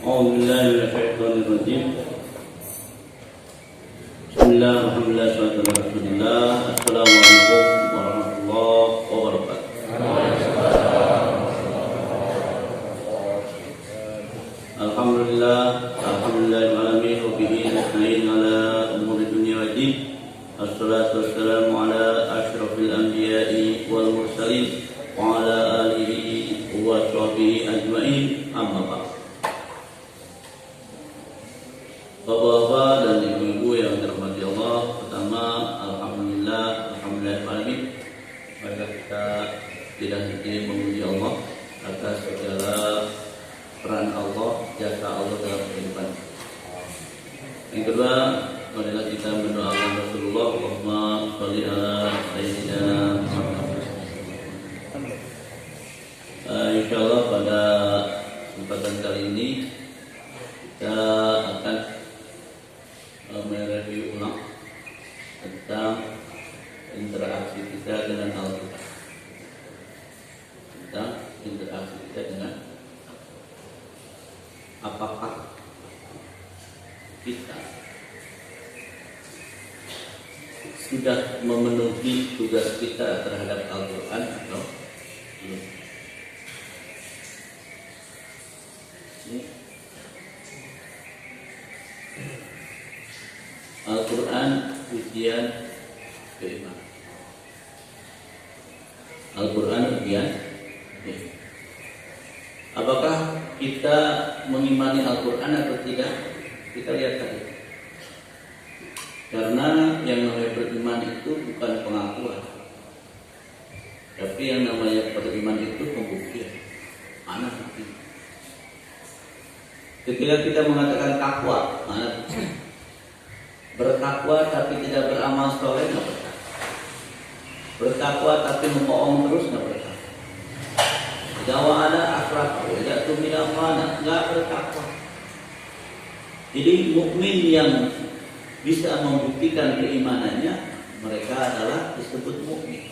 أعوذ بالله من الشيطان الرجيم. بسم الله والحمد لله والصلاة على رسول الله. Assalamualaikum warahmatullahi wabarakatuh. Alhamdulillah, alhamdulillahil alamin wa bihi nasta'in ala umuri dunya waddin. Assalatu wassalamu ala asyrafil anbiya'i wal mursalin wa ala alihi wa sahbihi ajma'in. Amma ba'd. Bapak-bapak dan ibu-ibu yang dirahmati Allah, pertama alhamdulillah alamin. Mari kita tidak henti memuji Allah atas segala peran Allah, jasa Allah dalam kehidupan. Yang kedua, marilah kita mendoakan Rasulullah, Allahumma sholli ala sayyidina Muhammad. Insyaallah pada kesempatan kali ini kita akan mereview ulang tentang interaksi kita dengan Al-Quran. Tentang interaksi kita dengan apakah kita sudah memenuhi tugas kita terhadap Al-Quran atau belum. Al-Quran ujian keimanan. Al-Quran ujian keimanan. Apakah kita mengimani Al-Quran atau tidak? Kita lihat tadi. Karena yang namanya beriman itu bukan pengakuan, tapi yang namanya beriman itu pembuktian. Mana bukti? Ketika kita mengatakan takwa, mana bukti? Bertakwa tapi tidak beramal soleh, nggak bertakwa. Bertakwa tapi membohong terus, nggak bertakwa. Jawa ada akhlak, tidak tumila mana, nggak bertakwa. Jadi mukmin yang bisa membuktikan keimanannya, mereka adalah disebut mukmin.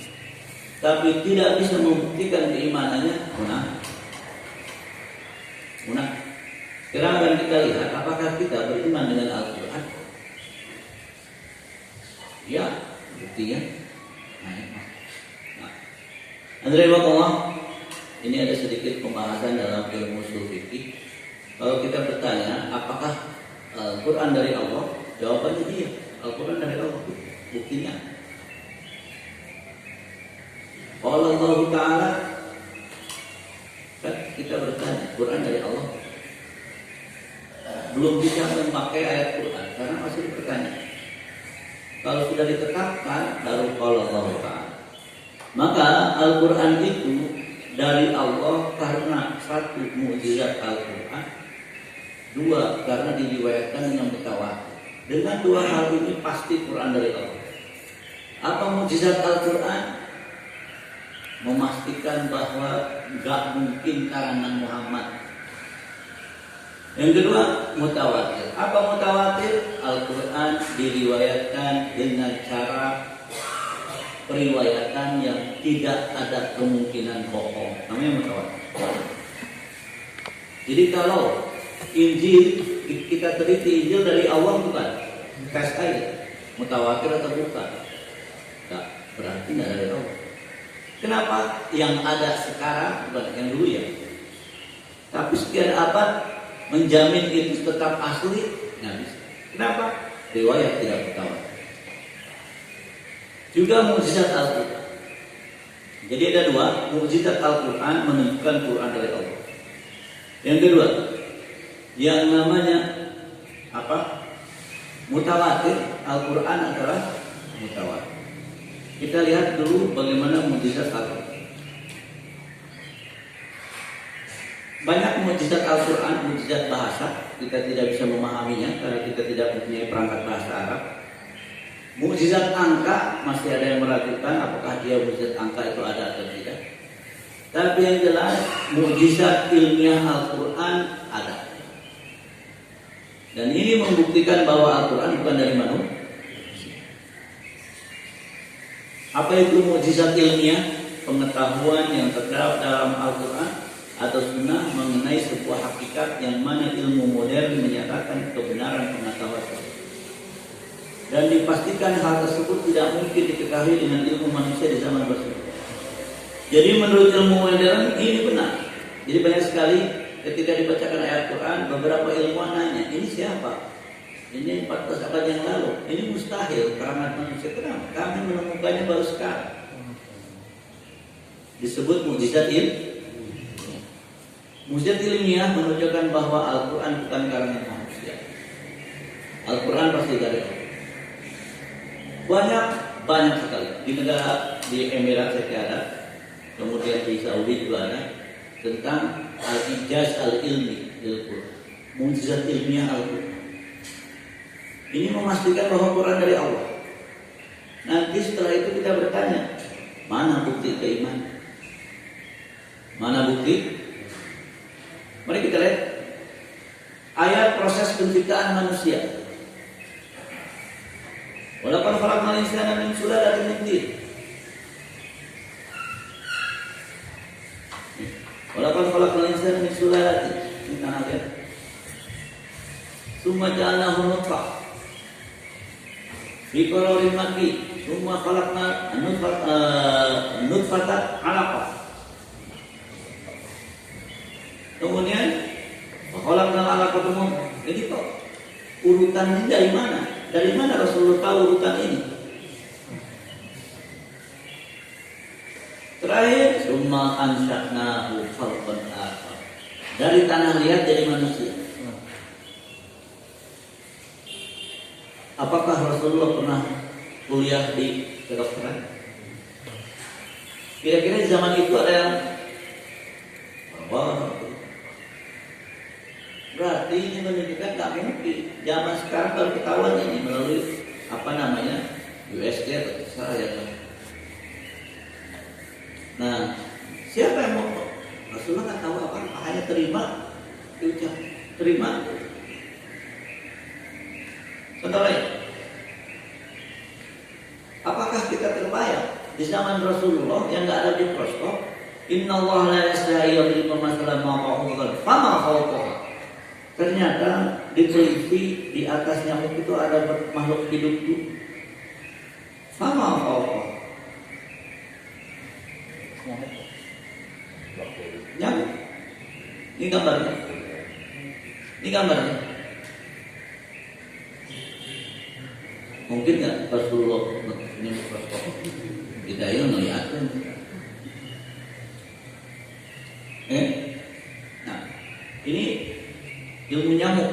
Tapi tidak bisa membuktikan keimanannya, munafik. Sekarang akan kita lihat apakah kita beriman dengan Al-Quran. Ya, buktinya. Alhamdulillah, ini ada sedikit pembahasan dalam ilmu ushul fikih. Kalau kita bertanya, apakah Al-Quran dari Allah? Jawabannya iya, Al-Quran dari Allah. Buktinya. Qala Allah Ta'ala, kan kita bertanya, Quran dari Allah. Belum bisa memakai ayat Quran karena masih bertanya. Kalau sudah ditetapkan baru qala Allah Ta'ala. Maka Al-Quran itu dari Allah karena satu mukjizat Al-Quran, dua karena diriwayatkan dengan mutawatir. Dengan dua hal ini pasti Quran dari Allah. Apa mukjizat Al-Quran? Memastikan bahwa enggak mungkin karangan Muhammad. Yang kedua, mutawatir. Apa mutawatir? Al-Quran diriwayatkan dengan cara periwayatan yang tidak ada kemungkinan bohong. Namanya mutawatir. Jadi kalau Injil, kita teliti Injil dari Allah bukan? Tes aja, mutawatir atau bukan? Enggak, berarti enggak dari Allah. Kenapa? Yang ada sekarang bukan yang dulu ya. Tapi sekian abad menjamin itu tetap asli, nggak bisa. Kenapa? Riwayat tidak mutawatir. Juga mukjizat Al-Quran. Jadi ada dua, mukjizat Al-Quran menunjukkan Quran dari Allah. Yang kedua, yang namanya apa? Mutawatir. Al-Quran adalah mutawatir. Kita lihat dulu bagaimana mukjizat Al-Quran. Banyak mukjizat Al-Quran, mukjizat bahasa, kita tidak bisa memahaminya karena kita tidak mempunyai perangkat bahasa Arab. Mukjizat angka masih ada yang meragukan apakah dia mukjizat angka itu ada atau tidak. Tapi yang jelas mukjizat ilmiah Al-Quran ada. Dan ini membuktikan bahwa Al-Quran bukan dari manusia. Apa itu mukjizat ilmiah? Pengetahuan yang terdapat dalam Al-Quran atau sunnah mengenai sebuah hakikat yang mana ilmu modern menyatakan kebenaran pengetahuan tersebut. Dan dipastikan hal tersebut tidak mungkin diketahui dengan ilmu manusia di zaman Rasulullah. Jadi menurut ilmu modern ini benar. Jadi banyak sekali ketika dibacakan ayat Quran, beberapa ilmuwan nanya, ini siapa? Ini 14 abad yang lalu. Ini mustahil keramat manusia. Kenapa? Kami menemukannya baru sekarang. Disebut mukjizat ilmiah. Mukjizat ilmiah menunjukkan bahwa Al-Quran bukan karangan manusia. Al-Quran pasti dari Allah. Banyak sekali di negara, di Emirat saya ada, kemudian di Saudi juga ada, tentang al-ijaz al-ilmi Al-Quran, mukjizat ilmiah Al-Quran. Ini memastikan bahwa Quran dari Allah. Nanti setelah itu kita bertanya, mana bukti keimanan? Mana bukti? Mari kita lihat ayat proses penciptaan manusia. Walaqad khalaqnal insana min sulalatin min tin. Walaqad khalaqnal insana min sulalatin min tin. Tsumma ja'alnahu nutfah fi qararin makin. Tsumma khalaqna nutfatan 'alaqah. Kemudian khalaqnal 'alaqata mudghah. Jadi kok urutan ini dari mana? Dari mana Rasulullah tahu urutan ini? Terakhir, summa ansha'nahu khalqan akhar. Dari tanah liat jadi manusia. Apakah Rasulullah pernah kuliah di kedokteran? Kira-kira di zaman itu ada yang berarti ini menunjukkan tak mungkin. Zaman sekarang baru ketahuan ini melalui USG atau saya. Nah, siapa yang mau? Rasulullah nggak tahu apa, hanya terima, diucap terima. Contoh lain, apakah kita terbayang di zaman Rasulullah yang nggak ada mikroskop? Inna Allah la yastahi yadribu masalan ma'ahudan fama fawqaha. Ternyata diteliti di atas nyamuk itu ada makhluk hidup itu. Fama fawqaha. Nyamuk. Ini gambarnya. Ini gambarnya. Mungkin nggak Rasulullah ini mikroskop? Tidak yang melihatnya. Nah, ini ilmu nyamuk.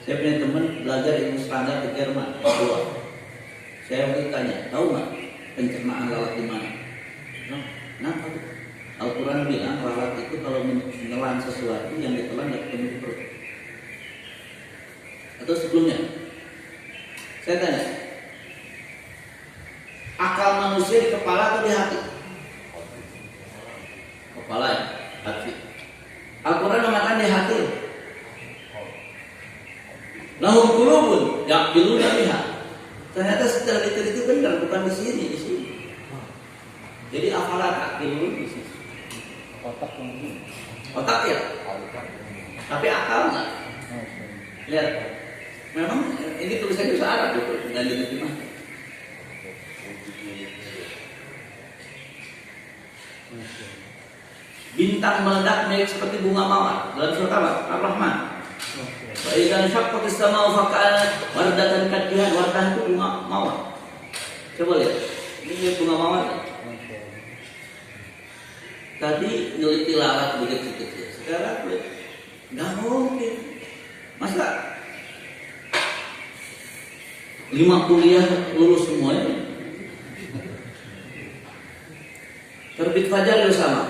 Saya punya teman belajar ilmu standar di Jerman. Saya waktu tanya, tahu nggak pencernaan lalat di mana? Kenapa? Al-Quran bilang lalat itu kalau menelan sesuatu yang ditelan nggak ketemu di perut. Atau sebelumnya, saya tanya, akal manusia di kepala atau di hati? Kepala ya, hati. Al-Quran mengatakan di hati. Lahum qulubun yaqiluna biha. Ternyata setelah diteliti benar, bukan di sini, di sini. Jadi afalat aqilun di sini. Otak ya. Tapi akal enggak. Lihat. Memang ini tulisannya bahasa Arab itu, dan diterjemah. Bintang meledak naik seperti bunga mawar dalam surat Ar-Rahman. Wa idza syaqqatis samaa'u faka'anat wardatan kadihan. Wardah itu bunga mawar. Coba lihat. Ini bunga mawar. Tadi nyeliti lalat begitu kecil. Sekarang nggak mungkin. Masa 5 kuliah lulus semuanya? Terbit fajar juga sama.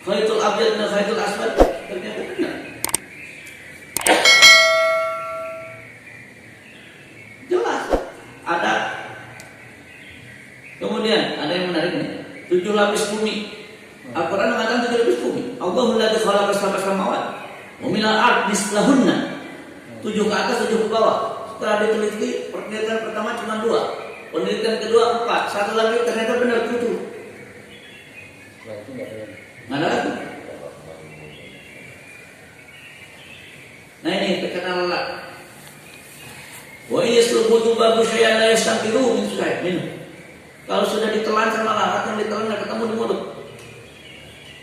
Khaitul abyad dan khaitul aswad ternyata benar. Jelas ada. Kemudian ada yang menarik nih. 7 lapis bumi. Al-Quran mengatakan 7 lapis bumi. Allahul ladzi khalaqa sab'a samawati wa minal ardi mislahunna. 7 ke atas, 7 ke bawah. Setelah diteliti, penelitian pertama cuma 2, penelitian kedua 4, satu lagi ternyata benar 7. Nggak ada lagu. Nah ini terkenal lah. Wa yaslubu babu syai'an la yastanqiru min minhu. Kalau sudah ditelan sama lalat, yang ditelan nggak ketemu di mulut.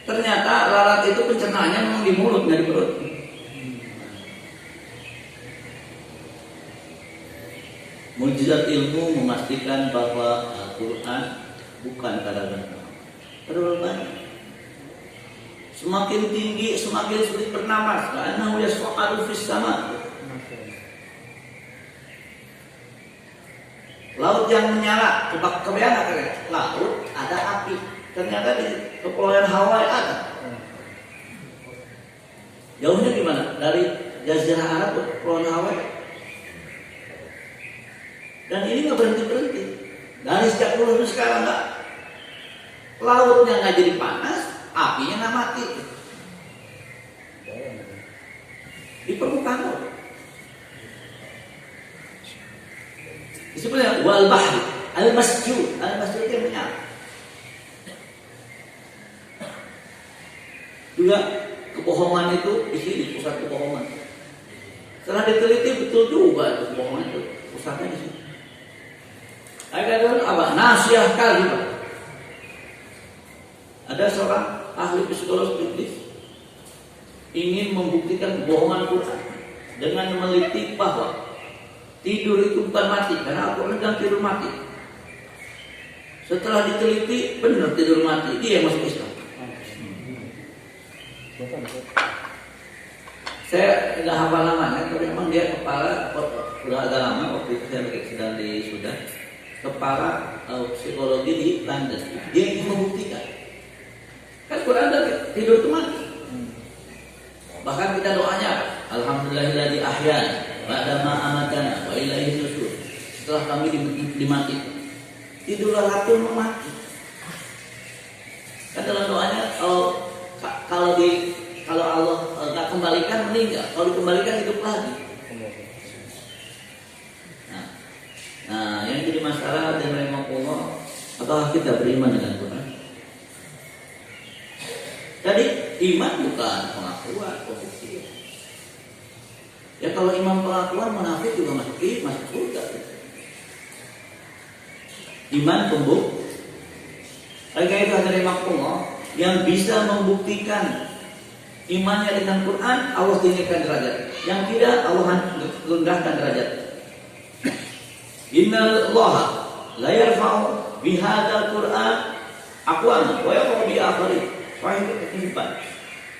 Ternyata lalat itu pencernaannya memang di mulut, nggak di perut. Mukjizat ilmu memastikan bahwa Al-Quran bukan karangan Allah. Terlalu banyak. Semakin tinggi, semakin sulit bernapas. Karena yas'adu fis sama. Laut yang menyala, kebayang nggak? Laut ada api. Ternyata di kepulauan Hawaii ada. Jauhnya gimana? Dari Jazirah Arab ke kepulauan Hawaii. Dan ini nggak berhenti. Dari sejak dulu sekarang nggak. Lautnya nggak jadi panas, apinya nggak mati. Di permukaan laut. Disebutnya wal bahri al-masjud. Al-masjud yang menyala. Juga kebohongan itu di sini pusat kebohongan. Setelah diteliti betul juga itu kebohongan itu pusatnya di sini. Ada apa? Nasiah kalibah. Ada seorang ahli psikologi Inggris ingin membuktikan kebohongan Quran dengan meneliti bahwa tidur itu bukan mati, karena Al-Quran bilang tidur mati. Setelah diteliti benar tidur mati, dia masuk Islam. Saya nggak hafal namanya, tapi memang dia kepala sudah agak lama waktu itu saya sedang di Sudan. Kepala psikologi di London. Dia ingin membuktikan. Kan Quran ada tidur itu mati. Bahkan kita doanya, alhamdulillahilladzi ahyana ba'da ma amatana wa ilaihi nusyur. Setelah kami dimatikan, tidurlah ratu mati. Kan dalam doanya kalau Allah nggak kembalikan meninggal, kalau dikembalikan hidup lagi. Nah, yang jadi masalah dan rahimahullah, apakah kita beriman dengan Quran? Jadi iman bukan pengakuan, pembuktian. Ya kalau iman pengakuan, munafik juga masuk surga. Iman pembuktian. Oleh itu ada rahimahullah yang bisa membuktikan imannya dengan Quran, Allah tinggikan derajat. Yang tidak, Allah rendahkan derajat. Innal Allah la yarfa'u bihadzal Qur'an aqwaman wa yarfa'u bi akharin. Sahih kehidupan.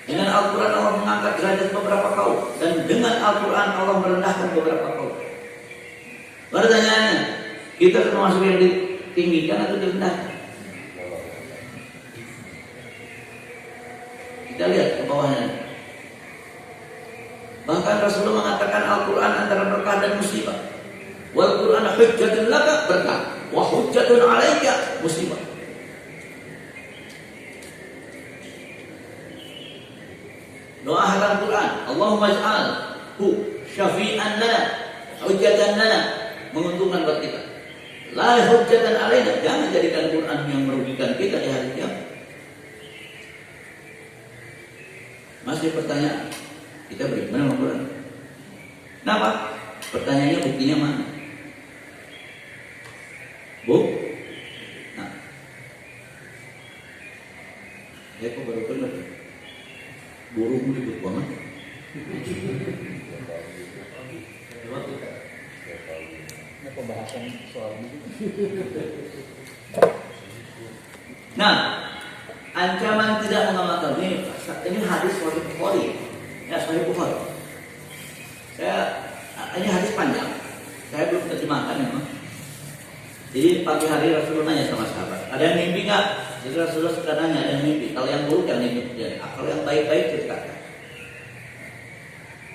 Dengan Al-Quran Allah mengangkat derajat beberapa kaum, dan dengan Al-Quran Allah merendahkan beberapa kaum. Pertanyaannya, kita termasuk yang ditinggikan atau direndahkan? Kita lihat ke bawahnya. Bahkan Rasulullah mengatakan Al-Quran antara berkah dan musibah. Wal Quran hujjatun laka berkah, wa hujjatun 'alaika musibah. Doa hafalan Quran, Allahumma ij'alhu syafi'an lana, hujjatan lana, menguntungkan buat kita. La hujjatan 'alaina, jangan jadikan Quran yang merugikan kita di hari kiamat. Masih pertanyaan, kita beriman sama Quran. Kenapa? Pertanyaannya buktinya mana? Nah, ya kok baru dengar? Burung ribut banget. Ini pembahasan soal ini. Nah, ancaman tidak mengamalkan ini hadis Sahih Bukhari. Ya, Sahih Bukhari. Ini hadis panjang. Saya belum terjemahkan memang. Jadi pagi hari Rasulullah nanya sama sahabat, ada yang mimpi nggak? Jadi Rasulullah suka nanya, ada yang mimpi. Kalau yang buruk yang mimpi. Kalau yang baik-baik ceritakan.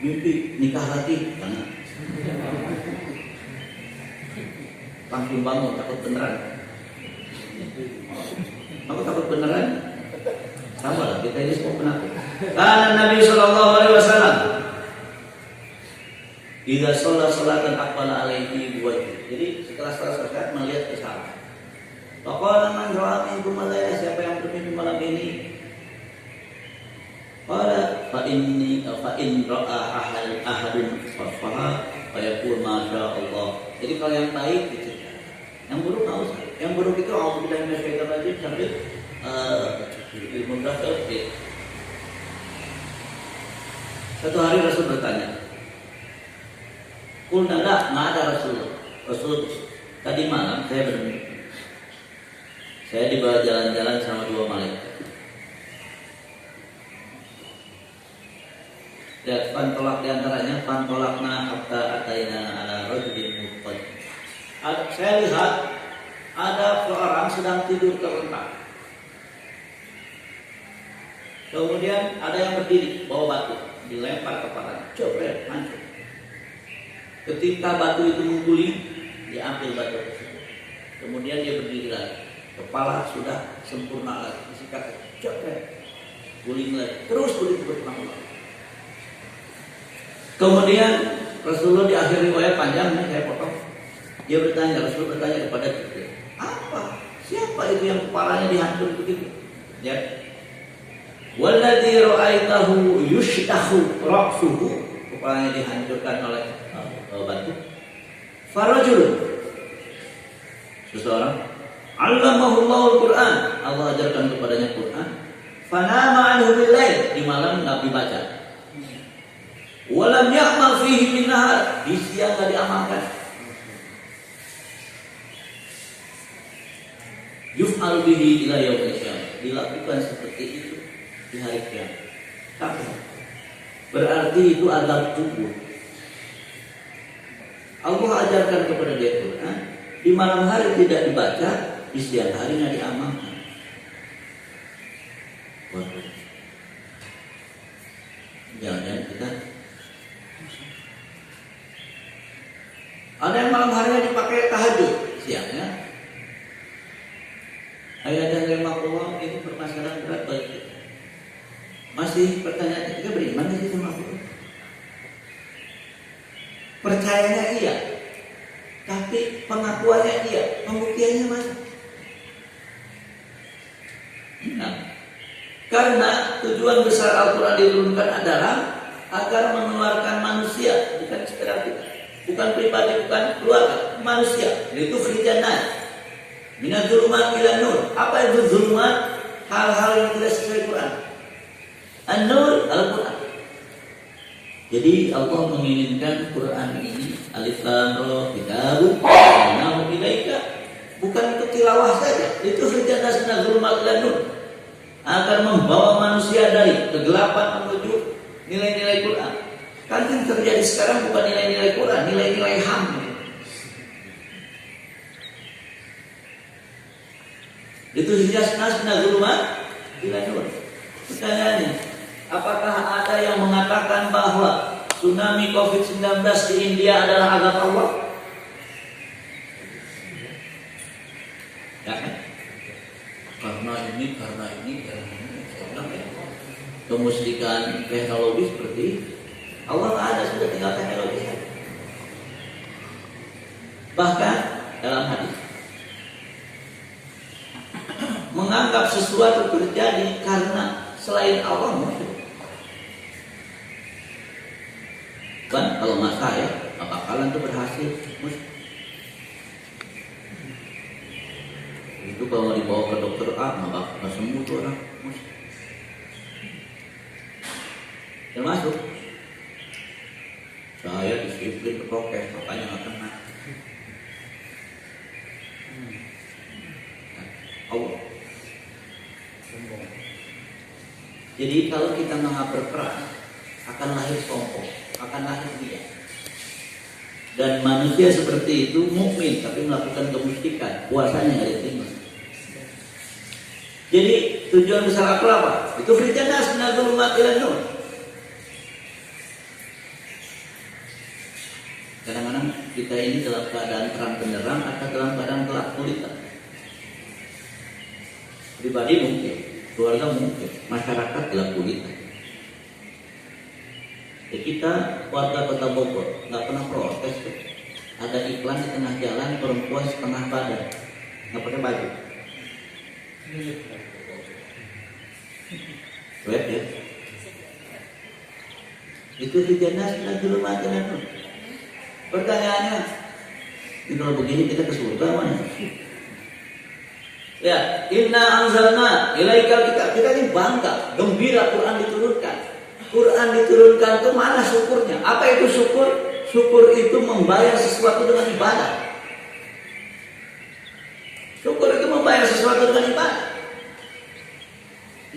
Mimpi nikah lagi, jangan. Langsung bangun, takut beneran. Aku takut beneran. Sama lah, kita ini semua penakut. Karena Nabi Sallallahu Alaihi Wasallam, idza shalla salatan aqbala alaihi wajh. Jadi setelah salat melihat ke sana. Faqala man ra'a minkum al-laila, siapa yang bermimpi malam ini, fa in ra'a ahadun fafaha fa yaqul masya Allah. Jadi kalau yang baik diceritakan, yang buruk nggak usah. Yang buruk itu auzubillahi minasyaitonir rajim sambil ilmu tauhid. Satu hari Rasul bertanya, "Qulna la, nggak ada Rasul tadi malam saya bermimpi. Saya dibawa jalan-jalan sama dua malaikat. Dan pantolak diantaranya pantolakna hatta ataina ala rajulin muqad. Saya lihat ada seorang sedang tidur terlentang. Kemudian ada yang berdiri bawa batu, dilempar kepalanya, jebret, hancur. Ketika batu itu mengguling, diambil batu tersebut. Kemudian dia berdiri lagi, kepala sudah sempurna lagi, disikat, jebret, guling lagi, terus guling berulang-ulang. Kemudian Rasulullah di akhir riwayat panjang ini saya potong. Dia bertanya, Rasul bertanya kepada Jibril, apa? Siapa itu yang kepalanya dihancur begitu? Ya. Walladzi ra'aitahu yushtahu ra'suhu, kepalanya dihancurkan oleh batu. Farajul, seseorang, 'allamahullahu al-Qur'an, Allah ajarkan kepadanya Quran. Fanama anhu bil-lail, di malam enggak dibaca. Walam ya'mal fihi min nahar, di siang enggak diamalkan. Yuf'al bihi ila yaumil qiyamah, dilakukan seperti itu di hari kiamat. Tapi berarti itu azab kubur. Allah ajarkan kepada dia Quran, di malam hari tidak dibaca, di siang harinya diamalkan. Waduh. Jangan kita ada yang malam harinya dipakai tahajud, siangnya ayat dan Allah ini permasalahan berat bagi kita. Masih pertanyaan kita beriman sih sama Allah? Percayanya iya, tapi pengakuannya iya, pembuktiannya mana? Nah, karena tujuan besar Al-Quran diturunkan adalah agar mengeluarkan manusia, bukan sekedar kita, bukan pribadi, bukan keluarga, manusia. Itu khrijanan minaz zulumat ila nur. Apa itu zulumat? Hal-hal yang tidak sesuai Quran. An-nur Al-Quran. Jadi Allah menginginkan Quran ini alif lam ra kitabun anzalnahu ilaika, bukan untuk tilawah saja. Itu khrijanan minaz zulumat ila nur, agar membawa manusia dari kegelapan menuju nilai-nilai Quran. Kan yang terjadi sekarang bukan nilai-nilai Quran, nilai-nilai HAM. Itu hijaz-nas nazulumat ila nur. Pertanyaannya, apakah ada yang mengatakan bahwa tsunami COVID-19 di India adalah azab Allah? Ya kan? Karena ini. Kemusyrikan teknologi seperti Allah nggak ada, sudah tinggal teknologi saja. Bahkan dalam hadis menganggap sesuatu terjadi karena selain Allah musyrik. Kan kalau nggak saya, apa kalian tuh berhasil musyrik. Itu kalau dibawa ke dokter A, nggak sembuh tuh orang musyrik. Termasuk saya disiplin prokes, makanya nggak kena. Allah. Jadi kalau kita menghapus keras, akan lahir sombong, akan lahir dia. Dan manusia seperti itu mukmin tapi melakukan kemusyrikan, puasanya nggak diterima. Jadi tujuan besar apa? Itu khrijanas minaz zulumat ila nur. Kadang-kadang kita ini dalam keadaan terang benderang atau dalam keadaan gelap gulita. Pribadi mungkin, keluarga mungkin, masyarakat gelap gulita. Jadi kita warga Kota Bogor nggak pernah protes tuh. Ada iklan di tengah jalan perempuan setengah badan, nggak pakai baju. Web ya. Itu hijana sudah julumatin. Pertanyaannya, kalau begini kita ke surga mana? Ya, inna anzalna ilaikal kitab. Kita ini bangga, gembira Quran diturunkan. Quran diturunkan itu mana syukurnya? Apa itu syukur? Syukur itu membayar sesuatu dengan ibadah. Syukur itu membayar sesuatu dengan ibadah.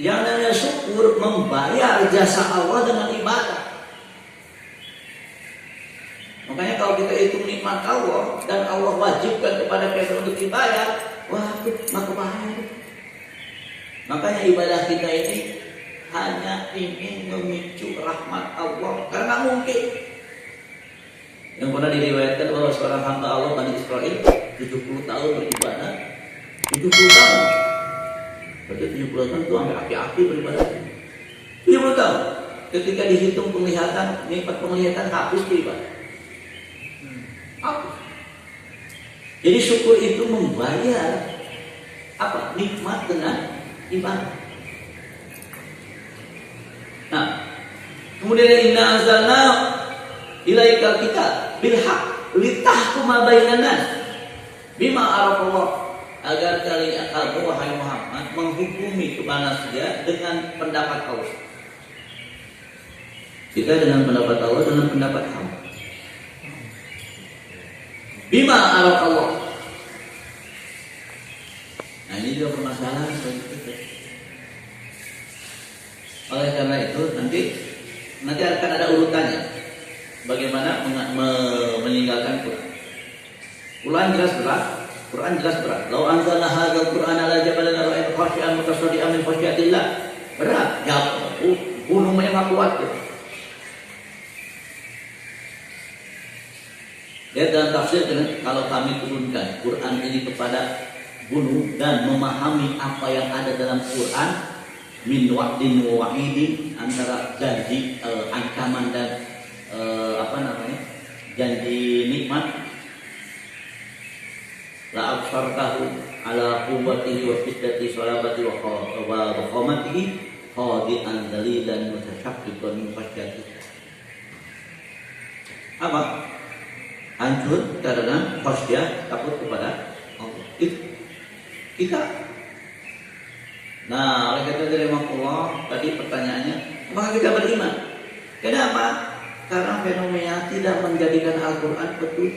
Yang namanya syukur membayar jasa Allah dengan ibadah. Makanya kalau kita hitung nikmat Allah dan Allah wajibkan kepada kita untuk dibayar, wah itu maka bahaya. Makanya ibadah kita ini hanya ingin memicu rahmat Allah, karena mungkin yang pernah diriwayatkan bahwa seorang hamba Allah Bani Israel 70 tahun beribadah, 70 tahun. Berarti 70 tahun itu sampai aki-aki beribadah. 70 tahun. Ketika dihitung penglihatan, nikmat penglihatan habis beribadah. Habis. Jadi syukur itu membayar apa? Nikmat dengan ibadah. Nah, kemudian inna anzalna ilaikal kitab bil haqq litahkuma bainan nas bima arafallah, agar kalian wahai Muhammad menghukumi kepada manusia dengan pendapat Allah. Kita dengan pendapat Allah, dengan pendapat hamba. Bima arafallah. Nah, ini juga permasalahan bagi kita. Oleh karena itu nanti akan ada urutannya. Bagaimana meninggalkan Quran. Quran jelas berat. Lau anzalna hadzal Qur'ana ala jabalin ra'aytahu khashi'an mutasaddian min khasyatillah. Berat. Ya, gunungnya enggak kuat gitu. Lihat dalam tafsir, kalau kami turunkan Quran ini kepada gunung dan memahami apa yang ada dalam Quran min wa'din wa wa'idin, antara janji ancaman dan janji nikmat, la absartahu ala quwwatihi wa fiddati salabati wa qamatihi khadi'an dalilan mutasyaqqiqan min khasyatillah. Apa? Hancur karena khasyah, takut kepada Allah. Itu kita. Nah, oleh karena itu Allah tadi pertanyaannya, apakah kita beriman? Kenapa? Karena fenomena tidak menjadikan Al-Quran petunjuk.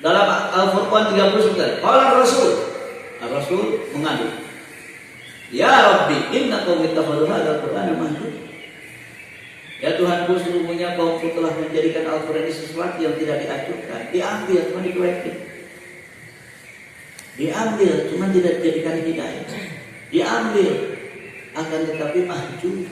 Dalam Al-Furqan 39, qala Rasul mengadu, ya Rabbi, inna qaumi ittakhadhu hadzal Qur'ana mahjura. Ya Tuhanku, sesungguhnya kaumku telah menjadikan Al-Quran ini sesuatu yang tidak diajukan. Diambil, cuma dikuekin. Diambil, cuma tidak dijadikan hidayah. Diambil, akan tetapi mahjur.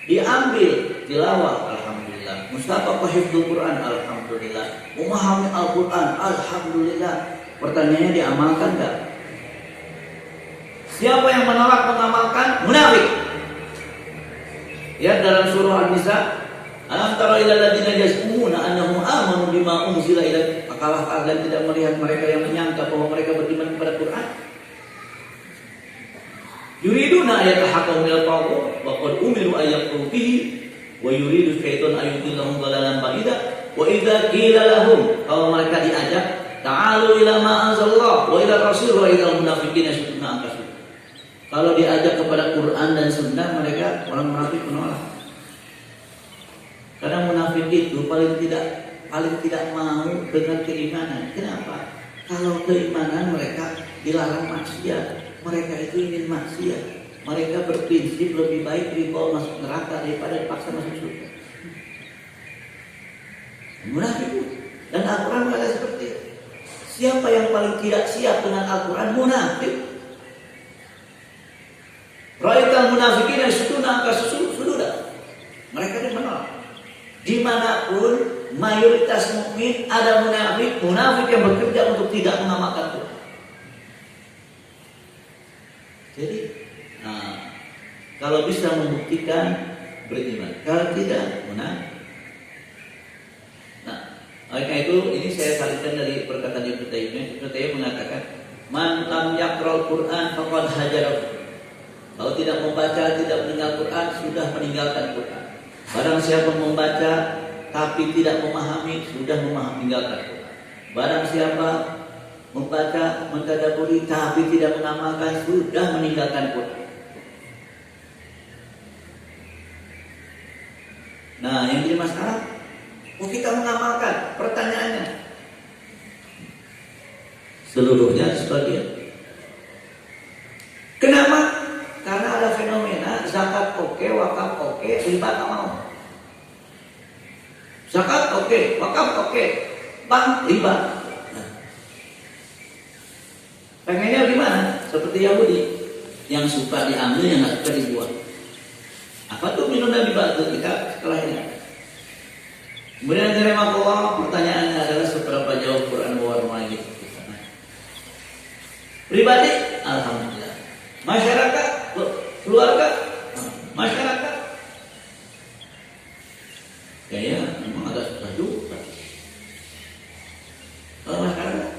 Diambil, tilawah, alhamdulillah. Mustaqabah hifdzul Quran, alhamdulillah. Memahami Al-Quran, alhamdulillah. Pertanyaannya, diamalkan enggak? Siapa yang menolak mengamalkan? Munafik. Ya, dalam surah An-Nisa, alam tara ilal ladzina yaz'umuna annahum amanu bima unzila ilaik. Apakah kalian tidak melihat mereka yang menyangka bahwa mereka beriman kepada Quran? Yuriduna ayatahakamu ilal taghut wa qad umiru ayaqulu bihi wa yuridu syaitan ayyudillahum dhalalan ba'ida. Wa idza qila lahum, kalau mereka diajak, ta'alu ila ma anzalallah wa ila rasul wa ila munafiqina yasuduna angkas. Kalau diajak kepada Quran dan Sunnah, mereka orang munafik menolak. Karena munafik itu paling tidak mau dengan keimanan. Kenapa? Kalau keimanan mereka dilarang maksiat, mereka itu ingin maksiat. Mereka berprinsip lebih baik dibawa masuk neraka daripada dipaksa masuk surga. Munafik itu. Dan Al-Quran berkata seperti itu. Siapa yang paling tidak siap dengan Al-Quran? Munafik. Ra'aital munafiqin yasuduna angka sududa. Mereka itu menolak. Dimanapun mayoritas mukmin ada munafik yang bekerja untuk tidak mengamalkan Quran. Jadi, kalau bisa membuktikan beriman, kalau tidak munafik. Nah, oleh karena itu ini saya salahkan dari perkataan Ibnu Taimiyah. Ibnu Taimiyah mengatakan Man lam yaqra'ul Qur'an faqad hajarahu. Kalau tidak membaca, tidak mendengar Quran, sudah meninggalkan Quran. Barang siapa membaca tapi tidak memahami, sudah meninggalkan Quran. Barang siapa membaca, mentadabburi tapi tidak mengamalkan, sudah meninggalkan Quran. Nah, yang jadi masalah, kita mengamalkan, pertanyaannya seluruhnya sebagian. Kenapa? Karena ada fenomena zakat oke, wakaf oke, riba tak mau. Zakat oke, wakaf oke, bank riba. Nah, pengennya gimana? Seperti Yahudi yang suka diambil, yang nggak suka dibuang. Apa tuh minum dan riba itu kita setelah ini. Kemudian dari Allah, pertanyaannya adalah seberapa jauh Quran mewarnai kita. Pribadi, alhamdulillah. Masyarakat, keluarga, masyarakat, kayaknya memang agak susah juga. Kalau masyarakat,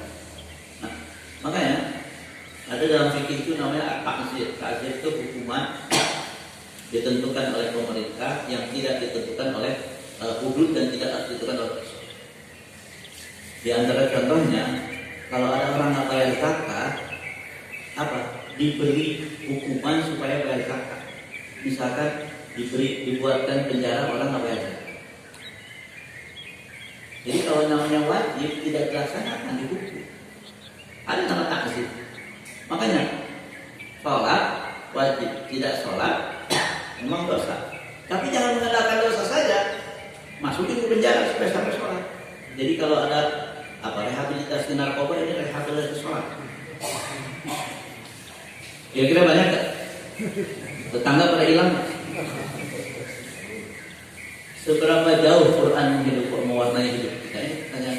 nah, makanya ada dalam fikih itu namanya ta'zir. Ta'zir itu hukuman ditentukan oleh pemerintah yang tidak ditentukan oleh hudud dan tidak ditentukan oleh Rasul. Di antara contohnya, kalau ada orang nggak bayar zakat, apa? Diberi hukuman supaya bayar zakat. Misalkan dibuatkan penjara orang nggak bayar zakat. Jadi kalau namanya wajib tidak dilaksanakan dihukum. Ada nama ta'zir. Makanya sholat wajib, tidak sholat memang dosa. Tapi jangan mengandalkan dosa saja, masukin ke penjara supaya sampai sholat. Jadi kalau ada rehabilitasi narkoba, ini rehabilitasi sholat. Kira-kira banyak gak? Tetangga pada hilang. Seberapa jauh Quran mewarnai hidup kita? Ini tanya.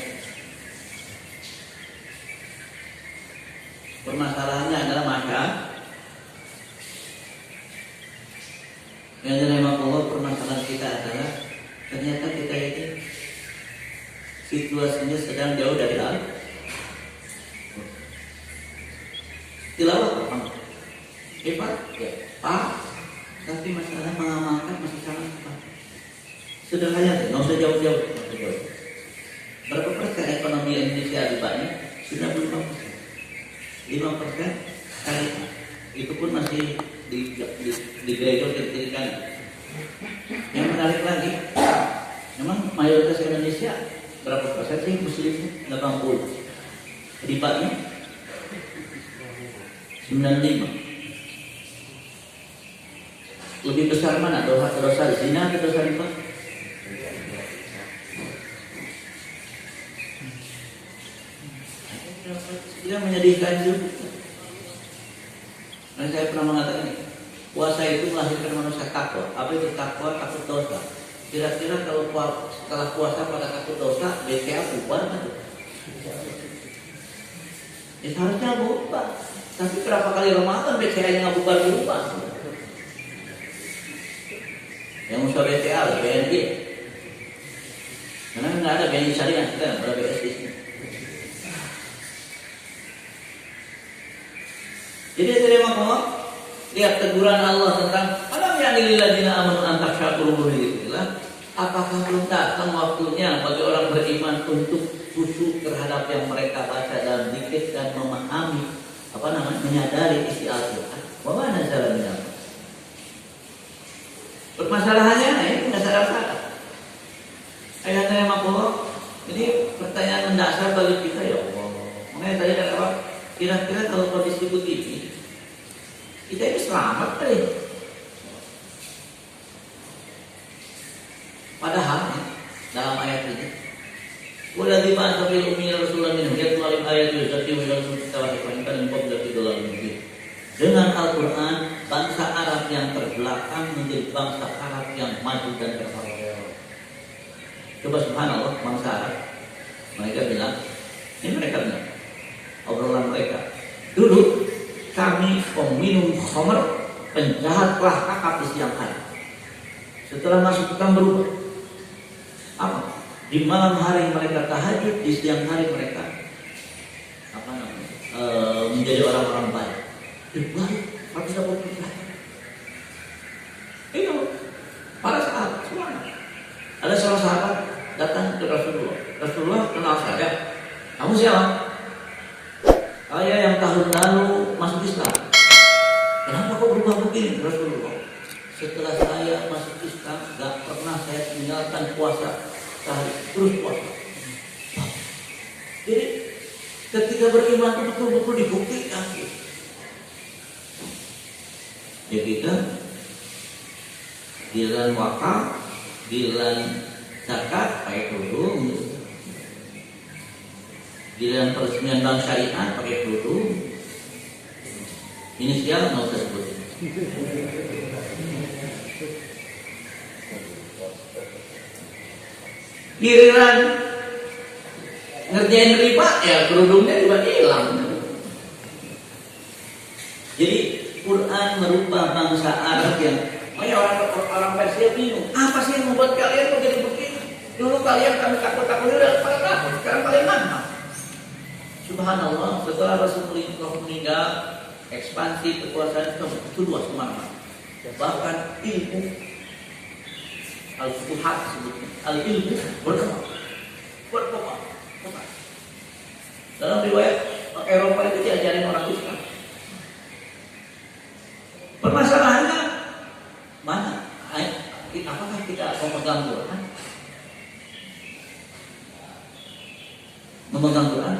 Permasalahannya adalah yang memang Allah, permasalahan kita adalah ternyata kita ini situasinya sedang jauh dari Allah. Tilawah pertama hebat, ya Pak, tapi masalah mengamalkan masih sangat cepat. Sederhana, nggak usah jauh-jauh. Berapa persen ekonomi Indonesia ribanya? Sudah 5%. 5% kali itu pun masih di gereja kiri kanan. Yang menarik lagi, memang mayoritas Indonesia berapa persen sih muslimnya? 80. Ribanya 95. Lebih besar mana dosa zina atau dosa riba? Tidak menyedihkan juga. Dan saya pernah mengatakan ini, puasa itu melahirkan manusia takwa. Apa itu takwa? Takut dosa. Kira-kira kalau setelah puasa pada takut dosa, BCA bubar kan? Ya seharusnya bubar. Tapi berapa kali Ramadan BCA-nya nggak bubar-bubar? Yang usaha BCA, BNI. Karena nggak ada BNI syariah, kita nggak ada BSI. Jadi terima Allah, lihat teguran Allah tentang alam yang lilladzina amanu an takhsha'a qulubuhum. Apakah belum datang waktunya bagi orang beriman untuk khusyuk terhadap yang mereka baca dalam zikir dan memahami menyadari isi Al-Quran. Wa ma nazala minal. Permasalahannya ini nggak sadar-sadar. Ayatnya Allah. Jadi pertanyaan mendasar bagi kita, ya Allah. Makanya tadi ada apa? Kira-kira kalau kondisi begini, kita ini selamat kali. Padahal dalam ayat ini, waladzi ba'atsa fil ummiyina rasulan minhum yatlu 'alaihim ayatihi wa yuzakkihim wa yu'allimuhum al-kitaba wal hikmah. Dengan Al-Quran, bangsa Arab yang terbelakang menjadi bangsa Arab yang maju dan berkembang. Coba subhanallah, bangsa Arab, mereka bilang, ini mereka bilang, obrolan mereka, dulu kami peminum khamr, penjahat telah kakap di siang hari. Setelah masuk Islam berubah. Apa? Di malam hari mereka tahajud, di siang hari mereka menjadi orang-orang baik. Baik, harus dapat pikiran. Itu para sahabat semuanya. Ada seorang sahabat datang ke Rasulullah. Rasulullah kenal saya. Kamu siapa? Saya yang tahun lalu masuk Islam. Kenapa kok berubah begini Rasulullah? Setelah saya masuk Islam, gak pernah saya tinggalkan puasa sehari, terus puasa. Jadi ketika beriman itu betul-betul dibuktikan. Ya kita giliran wakaf, giliran zakat pakai kerudung, giliran peresmian bank syariah pakai kerudung. Inisial mau saya sebut. Giliran ngerjain riba ya kerudungnya juga hilang. Jadi Quran merubah bangsa Arab yang orang Persia bingung. Apa sih yang membuat kalian menjadi begini? Dulu kalian kami takut-takut udah pada takut, sekarang kalian mana? Subhanallah, setelah Rasulullah meninggal, ekspansi kekuasaan itu luas kemana-mana. Bahkan ilmu al-fuhat sebutnya, al-ilmu berkembang. Dalam riwayat Eropa itu diajarin orang Islam. Permasalahannya mana? Apakah kita memegang Quran? Memegang Quran